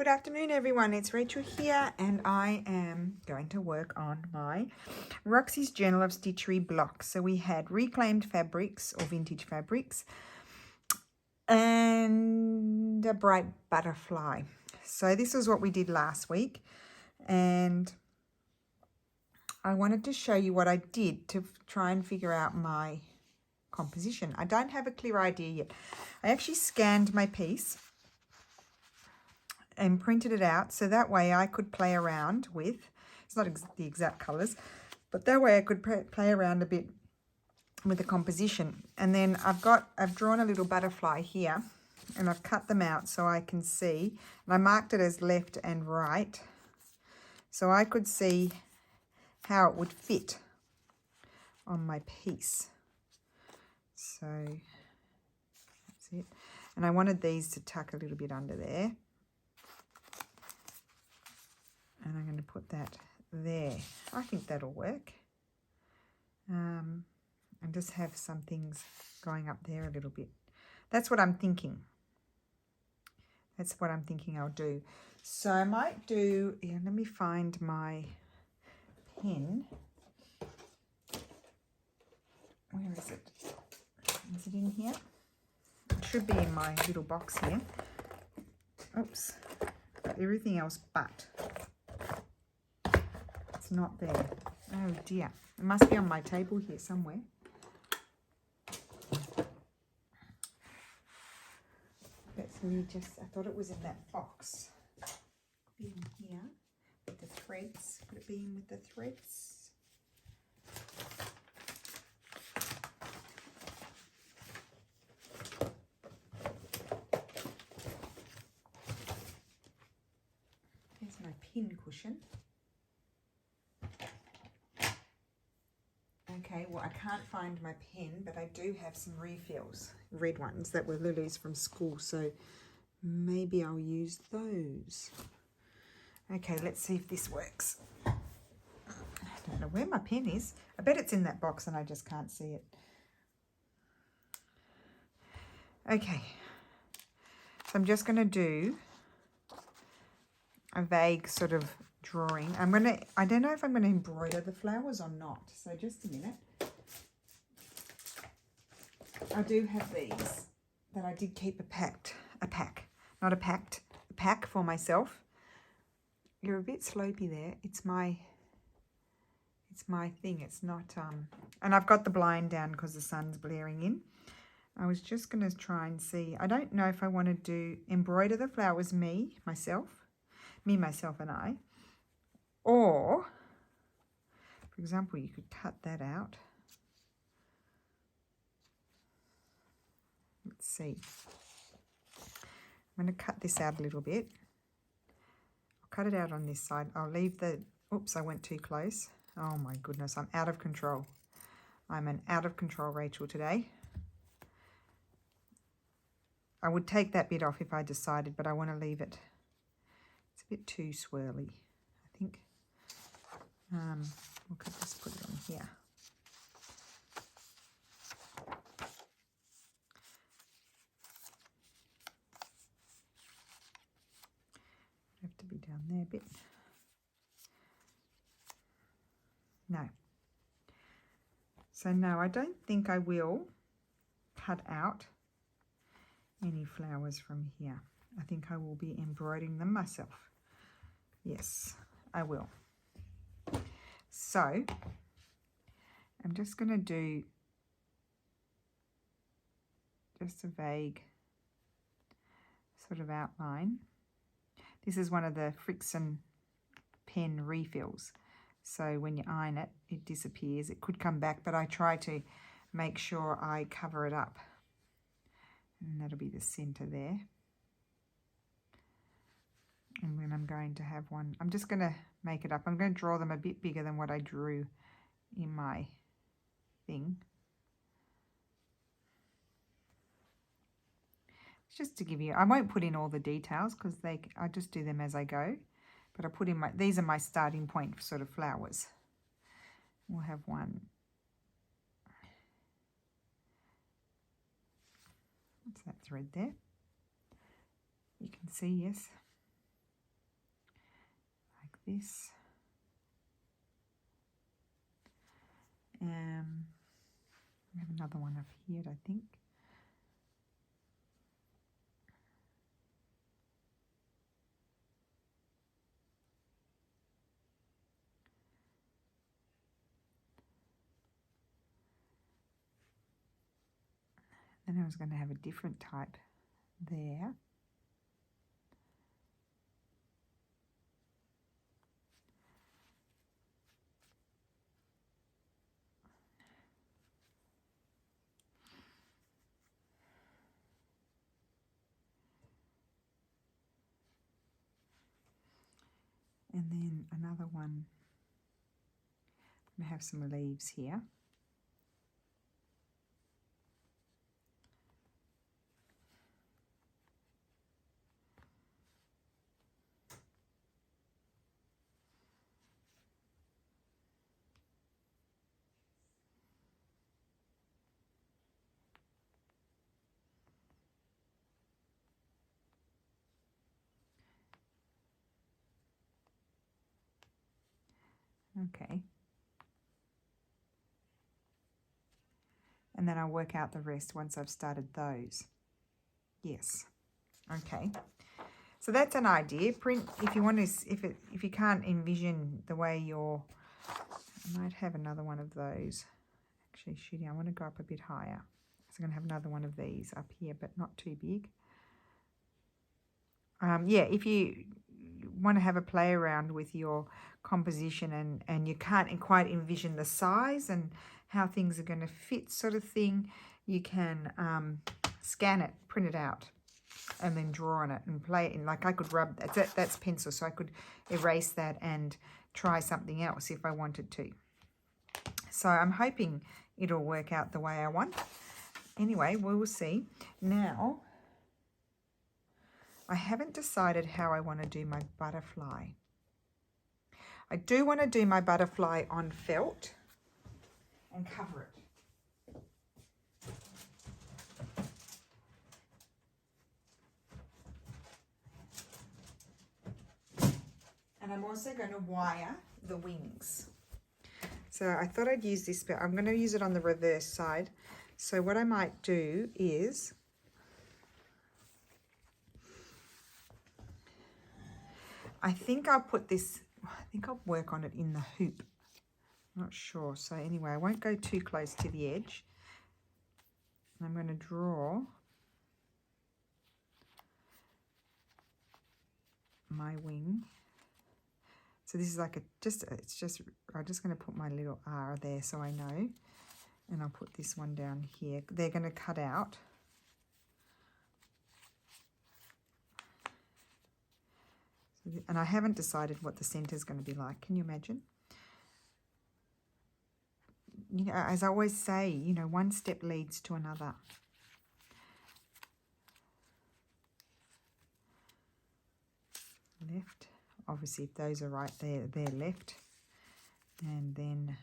Good afternoon, everyone. It's Rachel here, and I am going to work on my Roxy's Journal of Stitchery block. So we had reclaimed fabrics or vintage fabrics and a bright butterfly. So this is what we did last week, and I wanted to show you what I did to try and figure out my composition. I don't have a clear idea yet. I actually scanned my piece and printed it out so that way I could play around with, it's not the exact colours, but that way I could play around a bit with the composition. And then I've drawn a little butterfly here and I've cut them out so I can see, and I marked it as left and right so I could see how it would fit on my piece. So that's it. And I wanted these to tuck a little bit under there. And I'm going to put that there. I think that'll work. And just have some things going up there a little bit. That's what I'm thinking. That's what I'm thinking I'll do. So I might do, let me find my pen. Where is it? Is it in here? It should be in my little box here. Oops. Got everything else but. It's not there. Oh dear. It must be on my table here somewhere. Let me just, I thought it was in that box. Be in here with the threads. Could it be in with the threads? There's my pin cushion. Okay, well, I can't find my pen, but I do have some refills, red ones that were Lulu's from school, so maybe I'll use those. Okay, let's see if this works. I don't know where my pen is. I bet it's in that box and I just can't see it. Okay, so I'm just going to do a vague sort of drawing. I don't know if I'm going to embroider the flowers or not, so just a minute. I do have these that I did keep a pack for myself. You're a bit slopey there. It's my thing. It's not and I've got the blind down because the sun's blaring in. I was just going to try and see. I don't know if I want to do embroider the flowers myself and I. Or, for example, you could cut that out. Let's see. I'm going to cut this out a little bit. I'll cut it out on this side. I'll leave the... Oops, I went too close. Oh my goodness, I'm out of control. I'm an out of control Rachel today. I would take that bit off if I decided, but I want to leave it. It's a bit too swirly, I think. We could just put it on here. Have to be down there a bit. No. So no, I don't think I will cut out any flowers from here. I think I will be embroidering them myself. Yes, I will. So I'm just going to do just a vague sort of outline. This is one of the Friction pen refills. So when you iron it, it disappears. It could come back, but I try to make sure I cover it up. And that'll be the center there. And then I'm going to have one, I'm just going to make it up. I'm going to draw them a bit bigger than what I drew in my thing. It's just to give you, I won't put in all the details because I just do them as I go. But I put in these are my starting point sort of flowers. We'll have one. What's that thread there? You can see, yes. this. I have another one up here, I think. Then I was going to have a different type there. And then another one. I'm going to have some leaves here. Okay. And then I'll work out the rest once I've started those. Yes. Okay. So that's an idea. Print if you want to, if you can't envision the way you're, I might have another one of those. Actually, shooting, I want to go up a bit higher. So I'm going to have another one of these up here, but not too big. Yeah, if you want to have a play around with your composition and you can't quite envision the size and how things are going to fit sort of thing, you can scan it, print it out, and then draw on it and play it in. Like I could rub, that's pencil, so I could erase that and try something else if I wanted to. So I'm hoping it'll work out the way I want. Anyway, we will see. Now, I haven't decided how I want to do my butterfly. I do want to do my butterfly on felt and cover it. And I'm also going to wire the wings. So I thought I'd use this, but I'm going to use it on the reverse side. So what I might do is I think I'll put this, I think I'll work on it in the hoop. I'm not sure. So anyway, I won't go too close to the edge. I'm going to draw my wing. So this is like I'm just going to put my little R there so I know. And I'll put this one down here. They're going to cut out. And I haven't decided what the centre is going to be like. Can you imagine? You know, as I always say, you know, one step leads to another. Left. Obviously, if those are right, they're left. And then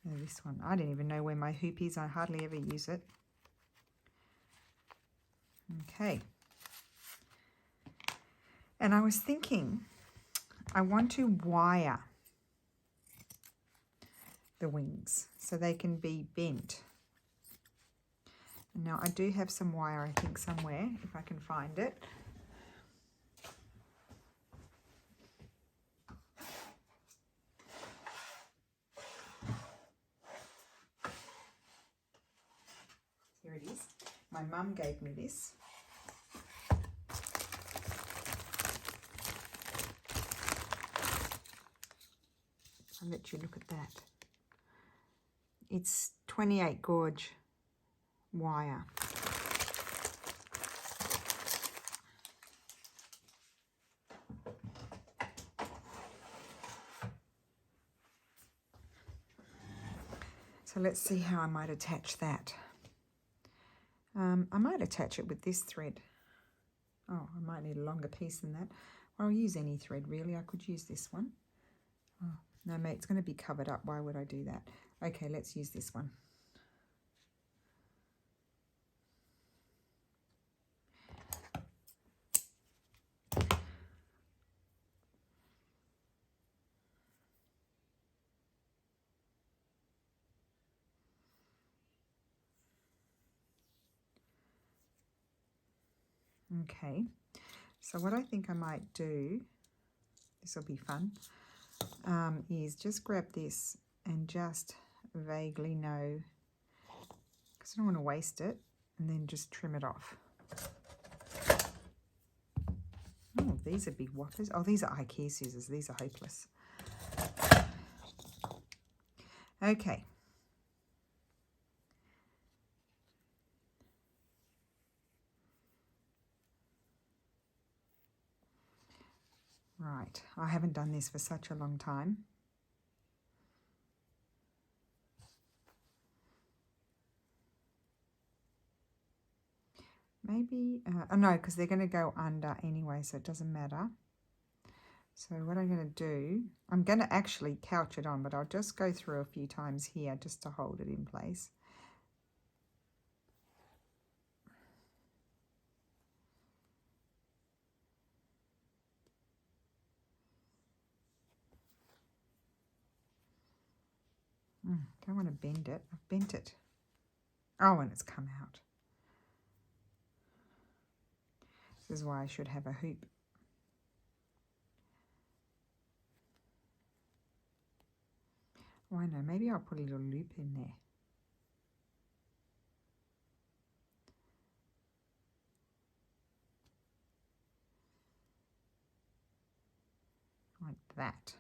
this one. I don't even know where my hoop is. I hardly ever use it. Okay. And I was thinking, I want to wire the wings so they can be bent. And now I do have some wire, I think, somewhere, if I can find it. Here it is. My mum gave me this. I'll let you look at that. It's 28 gauge wire. So let's see how I might attach that. I might attach it with this thread. Oh, I might need a longer piece than that. Well, I'll use any thread really. I could use this one. Oh, no, mate, it's going to be covered up. Why would I do that? Okay, let's use this one. Okay, so what I think I might do, this will be fun, is just grab this and just vaguely know, because I don't want to waste it, and then just trim it off. Oh, these are big whoppers. Oh, these are IKEA scissors. These are hopeless. Okay. Right, I haven't done this for such a long time. Maybe, oh no, because they're going to go under anyway, so it doesn't matter. So what I'm going to do, I'm going to actually couch it on, but I'll just go through a few times here just to hold it in place. Don't want to bend it. I've bent it. Oh, and it's come out. This is why I should have a hoop. Oh, I know. Maybe I'll put a little loop in there. Like that.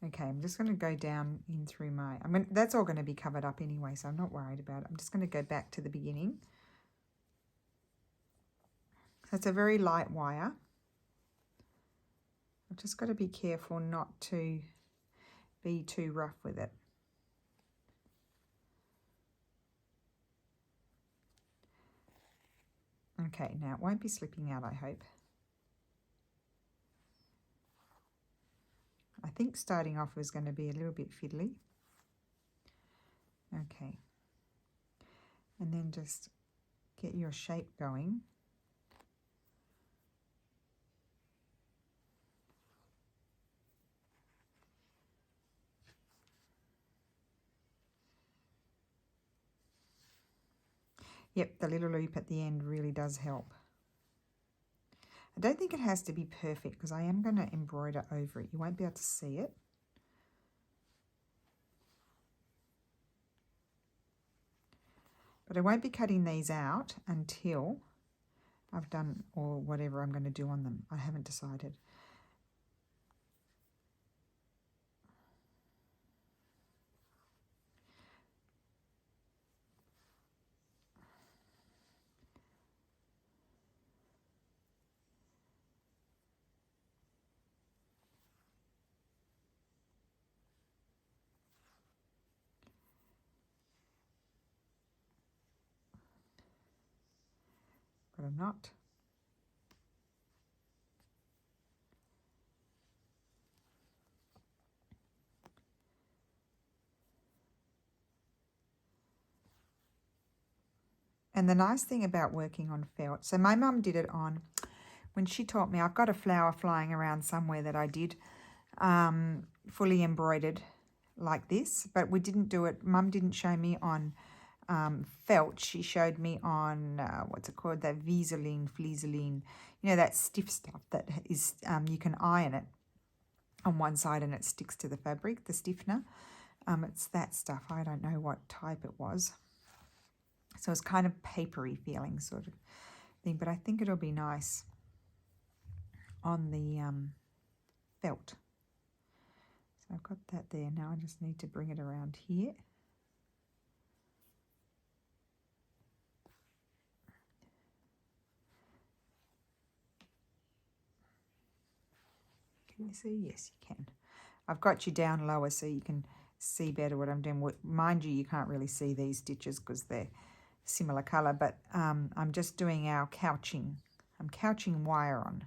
Okay, I'm just going to go down in through my, that's all going to be covered up anyway, so I'm not worried about it. I'm just going to go back to the beginning. So it's a very light wire. I've just got to be careful not to be too rough with it. Okay, now it won't be slipping out, I hope. I think starting off is going to be a little bit fiddly. Okay. And then just get your shape going. Yep, the little loop at the end really does help. I don't think it has to be perfect because I am going to embroider over it. You won't be able to see it. But I won't be cutting these out until I've done or whatever I'm going to do on them. I haven't decided. Got a knot. And the nice thing about working on felt, so my mum did it on, when she taught me, I've got a flower flying around somewhere that I did fully embroidered like this, but we didn't do it, Mum didn't show me on felt. She showed me on, what's it called, that flieseline, you know, that stiff stuff that is, you can iron it on one side and it sticks to the fabric, the stiffener. It's that stuff. I don't know what type it was. So it's kind of papery feeling sort of thing, but I think it'll be nice on the felt. So I've got that there. Now I just need to bring it around here. Can you see? Yes, you can. I've got you down lower so you can see better what I'm doing. Mind you, you can't really see these stitches because they're similar colour, but I'm just doing our couching. I'm couching wire on.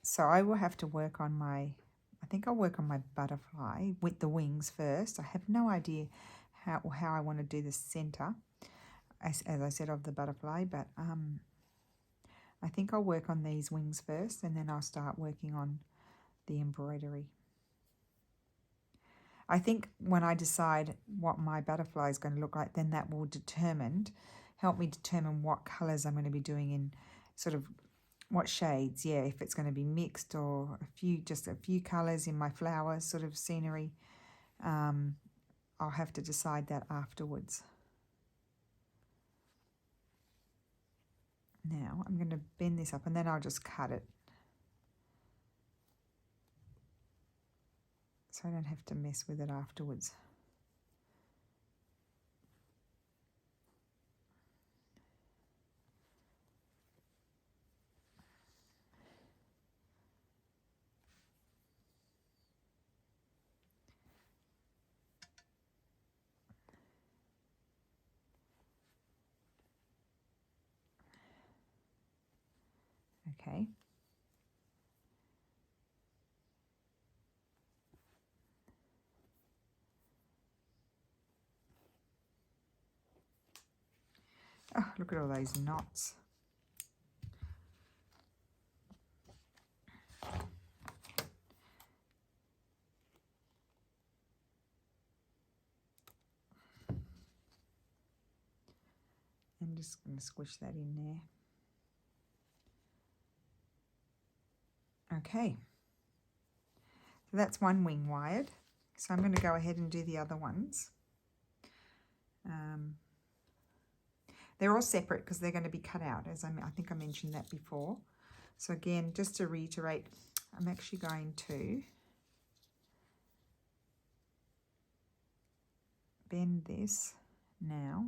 So I will have to work on my, I think I'll work on my butterfly with the wings first. I have no idea how I want to do the centre, as I said, of the butterfly, but I think I'll work on these wings first, and then I'll start working on the embroidery. I think when I decide what my butterfly is going to look like, then that will help me determine what colours I'm going to be doing in sort of what shades. Yeah, if it's going to be mixed or just a few colours in my flowers sort of scenery. I'll have to decide that afterwards. Now I'm going to bend this up and then I'll just cut it, so I don't have to mess with it afterwards. Okay. Oh, look at all those knots. I'm just going to squish that in there. Okay. So that's one wing wired. So I'm going to go ahead and do the other ones. They're all separate because they're going to be cut out, as I think I mentioned that before. So again, just to reiterate, I'm actually going to bend this now,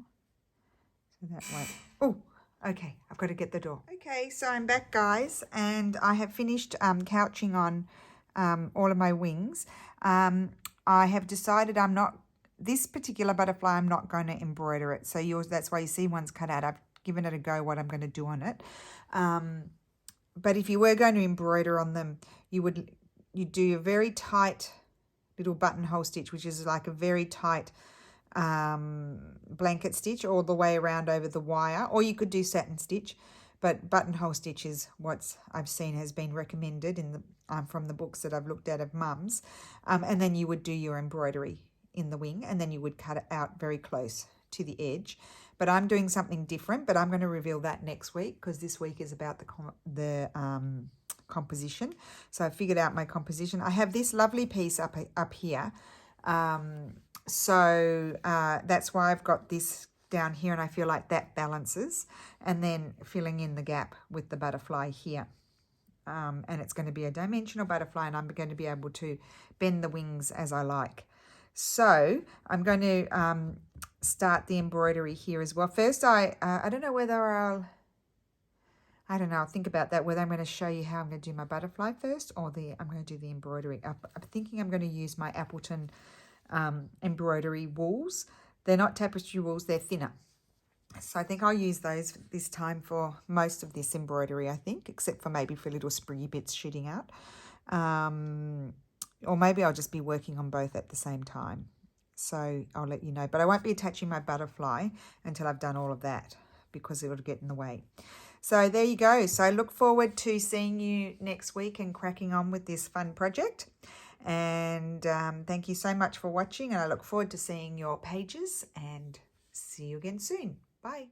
so that way. Oh, okay, I've got to get the door. Okay, so I'm back, guys, and I have finished couching on all of my wings. I have decided this particular butterfly, I'm not going to embroider it. So that's why you see one's cut out. I've given it a go what I'm going to do on it. But if you were going to embroider on them, you'd do a very tight little buttonhole stitch, which is like a very tight blanket stitch all the way around over the wire, or you could do satin stitch, but buttonhole stitch is what I've seen has been recommended in the from the books that I've looked at of mums. And then you would do your embroidery in the wing, and then you would cut it out very close to the edge. But I'm doing something different, but I'm going to reveal that next week, because this week is about the composition. So I figured out my composition. I have this lovely piece up here. So that's why I've got this down here, and I feel like that balances, and then filling in the gap with the butterfly here. And it's going to be a dimensional butterfly, and I'm going to be able to bend the wings as I like. So I'm going to start the embroidery here as well. First, I don't know whether I'll think about that, whether I'm going to show you how I'm going to do my butterfly first, or I'm going to do the embroidery. I'm thinking I'm going to use my Appleton embroidery wools. They're not tapestry wools, they're thinner. So I think I'll use those this time for most of this embroidery, I think, except for maybe for little spriggy bits shooting out. Or maybe I'll just be working on both at the same time. So I'll let you know. But I won't be attaching my butterfly until I've done all of that, because it'll get in the way. So there you go. So I look forward to seeing you next week and cracking on with this fun project. And thank you so much for watching. And I look forward to seeing your pages, and see you again soon. Bye.